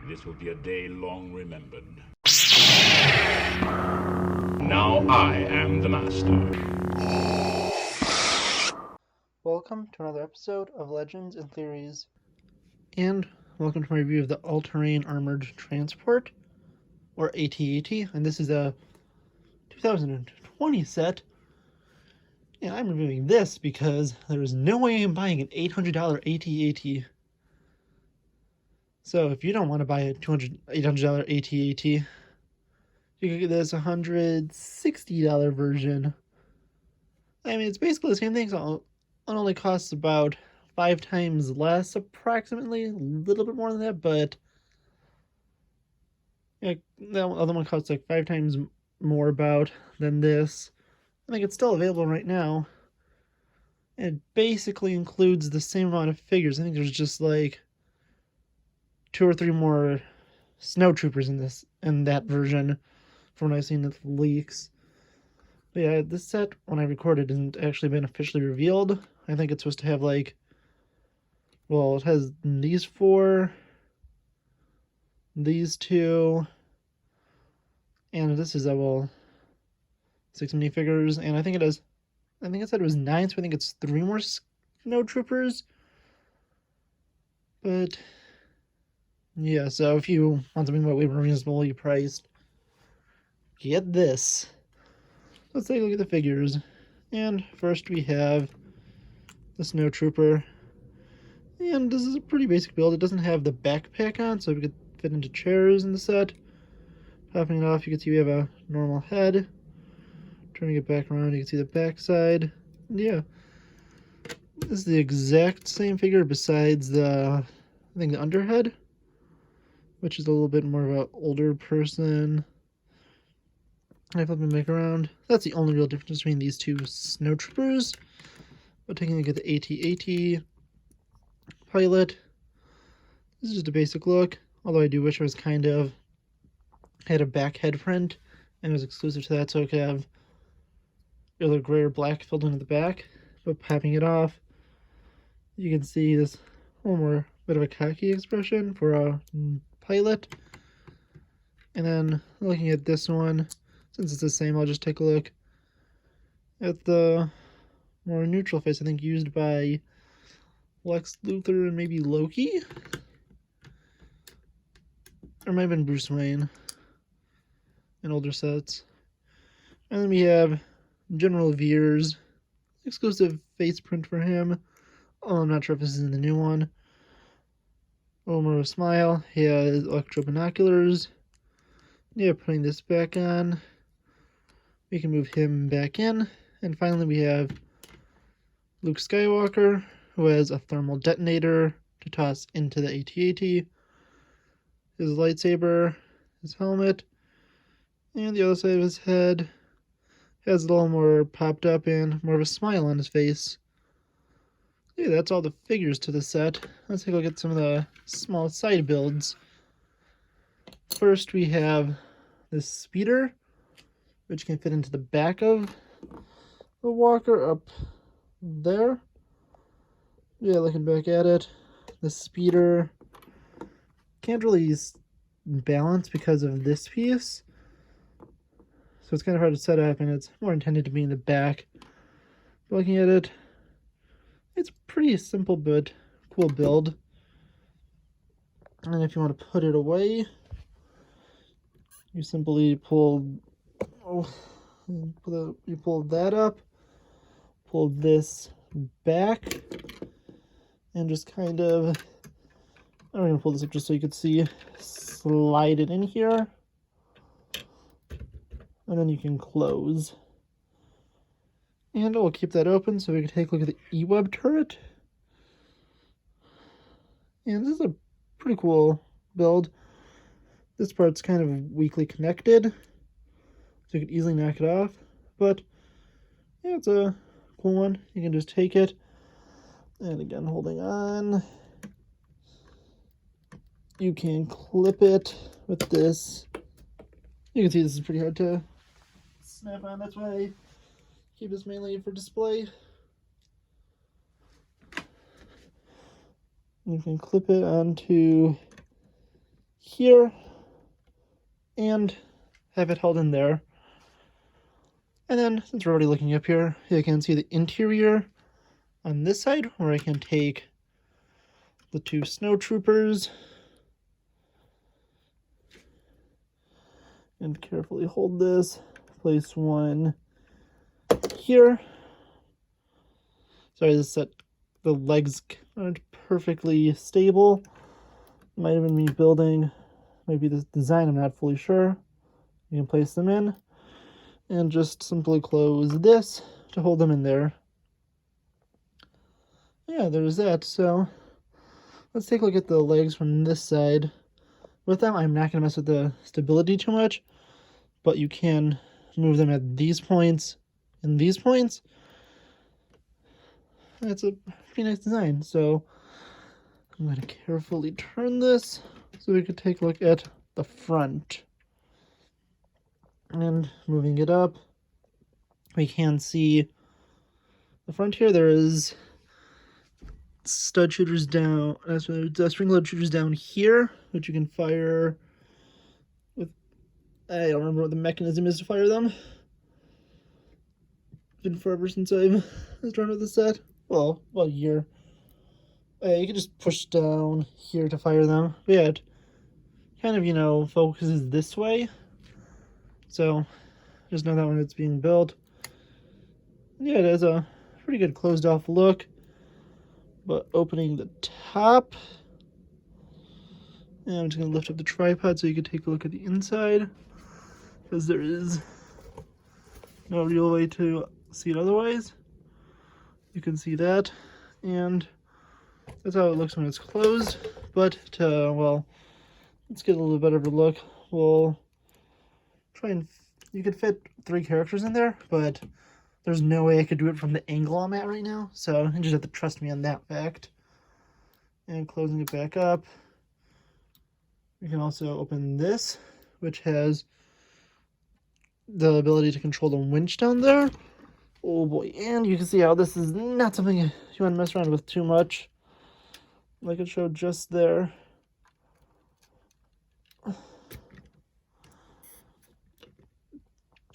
This will be a day long remembered. Now I am the master. Welcome to another episode of Legends and Theories. And welcome to my review of the All-Terrain Armored Transport, or AT-AT, and this is a 2020 set. And I'm reviewing this because there is no way I'm buying an $800 AT-AT. So if you don't want to buy a $800 AT-AT, you can get this $160 version. I mean, it's basically the same thing, so it only costs about 5 times less, approximately, a little bit more than that, but yeah, the other one costs like 5 times more about than this. I think it's still available right now. It basically includes the same amount of figures. I think there's just like 2 or 3 more snow troopers in that version from what I've seen with leaks. But yeah, this set, when I recorded, hasn't actually been officially revealed. I think it's supposed to have like, well, it has these 4, these 2, and this is, well, 6 minifigures, and I think it said it was 9, so I think it's 3 more snow troopers. But yeah, so if you want something about way more reasonably priced, get this. Let's take a look at the figures. And first we have the snow trooper. And this is a pretty basic build. It doesn't have the backpack on, so we could fit into chairs in the set. Popping it off, you can see we have a normal head. Turning it back around, you can see the back side. Yeah. This is the exact same figure besides I think the underhead, which is a little bit more of an older person. I flip and back around. That's the only real difference between these two snow troopers. But taking a look at the AT-AT pilot, this is just a basic look. Although I do wish it was had a back head print and it was exclusive to that, so it could have either gray or black filled into the back. But popping it off, you can see this one more bit of a cocky expression for a pilot. And then looking at this one, since it's the same, I'll just take a look at the more neutral face, I think used by Lex Luthor and maybe Loki? Or might have been Bruce Wayne in older sets. And then we have General Veer's exclusive face print for him. Oh, I'm not sure if this is in the new one. More of a smile. He has electro binoculars. Yeah, putting this back on. We can move him back in. And finally we have Luke Skywalker, who has a thermal detonator to toss into the AT-AT. His lightsaber, his helmet, and the other side of his head has a little more popped up and more of a smile on his face. Yeah, that's all the figures to the set. Let's take a look at some of the small side builds. First we have this speeder, which can fit into the back of the walker up there. Yeah, looking back at it, the speeder can't really balance because of this piece, so it's kind of hard to set up, and it's more intended to be in the back. But looking at it, it's pretty simple but cool build. And if you want to put it away, you simply pull that up, pull this back, and just kind of, I'm going to pull this up just so you can see, slide it in here, and then you can close. And we'll keep that open so we can take a look at the Eweb Turret. And this is a pretty cool build. This part's kind of weakly connected, so you could easily knock it off. But yeah, it's a cool one. You can just take it, and again, holding on, you can clip it with this. You can see this is pretty hard to snap on. That's why I keep this mainly for display. You can clip it onto here and have it held in there. And then, since we're already looking up here, you can see the interior on this side, where I can take the two snow troopers and carefully hold this. Place one here. Sorry, the legs aren't perfectly stable. Might have been me building, maybe the design, I'm not fully sure. You can place them in and just simply close this to hold them in there. Yeah, there's that. So let's take a look at the legs from this side. With them, I'm not going to mess with the stability too much, but you can move them at these points and these points. That's a pretty nice design. So I'm going to carefully turn this so we could take a look at the front. And moving it up, we can see the front here. There is stud shooters down, spring load shooters down here, which you can fire with, I don't remember what the mechanism is to fire them. It's been forever since I've run with the set. Well, about a year. You can just push down here to fire them. But yeah, it kind of, focuses this way. So just know that when it's being built. Yeah, it has a pretty good closed off look. But opening the top, and I'm just going to lift up the tripod so you can take a look at the inside, because there is no real way to see it otherwise. You can see that, and that's how it looks when it's closed. But let's get a little better of a look. We'll try and, you could fit 3 characters in there, but there's no way I could do it from the angle I'm at right now, so you just have to trust me on that fact. And closing it back up, we can also open this, which has the ability to control the winch down there. Oh boy, and you can see how this is not something you want to mess around with too much. Like it showed just there.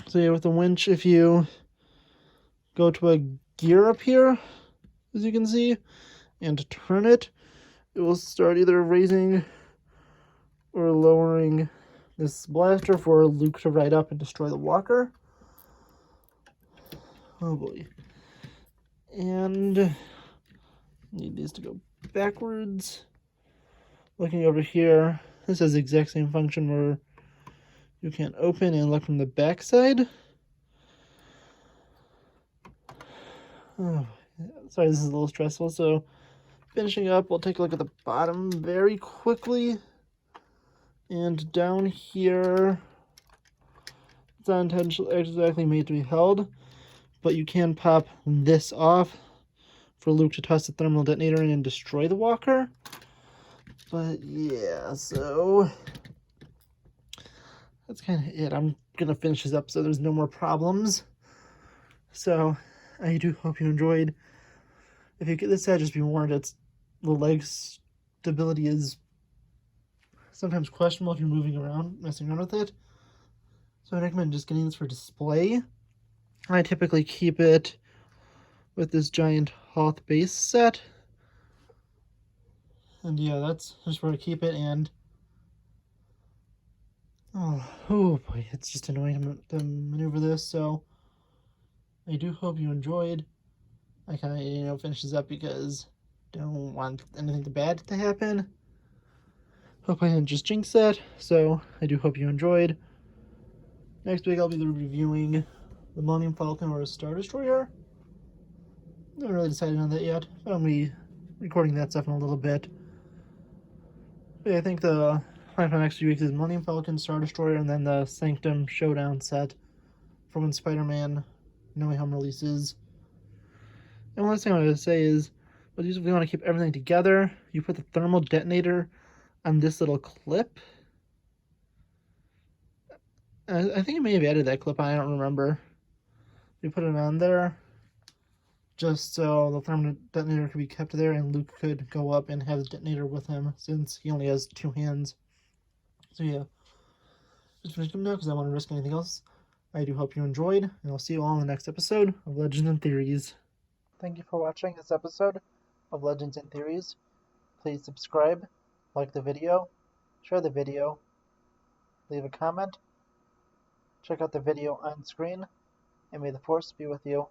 So yeah, with the winch, if you go to a gear up here, as you can see, and turn it, it will start either raising or lowering this blaster for Luke to ride up and destroy the walker. Oh boy. And need these to go backwards. Looking over here, this has the exact same function where you can open and look from the back side. Oh, sorry, this is a little stressful. So finishing up, we'll take a look at the bottom very quickly. And down here, it's not intentionally exactly made to be held, but you can pop this off for Luke to toss the thermal detonator in and destroy the walker. But yeah, so that's kind of it. I'm gonna finish this up so there's no more problems. So I do hope you enjoyed. If you get this set, just be warned, the leg stability is sometimes questionable if you're moving around, messing around with it. So I recommend just getting this for display. I typically keep it with this giant Hoth base set. And yeah, that's just where I keep it. And oh boy, it's just annoying to maneuver this. So I do hope you enjoyed. I kind of finish this up because I don't want anything bad to happen. Hope I didn't just jinx that. So I do hope you enjoyed. Next week I'll be reviewing the Millennium Falcon or a Star Destroyer. I haven't really decided on that yet, but I'll be recording that stuff in a little bit. But yeah, I think the plan for the next few weeks is Millennium Falcon, Star Destroyer, and then the Sanctum Showdown set for when Spider-Man No Way Home releases. And one last thing I wanted to say is, if we want to keep everything together, you put the thermal detonator on this little clip. I think I may have added that clip on, I don't remember. You put it on there just so the thermal detonator could be kept there and Luke could go up and have the detonator with him since he only has 2 hands. So yeah, just finish them now because I want to risk anything else. I do hope you enjoyed, and I'll see you all in the next episode of Legends and Theories. Thank you for watching this episode of Legends and Theories. Please subscribe, like the video, share the video, leave a comment, check out the video on screen, and may the Force be with you.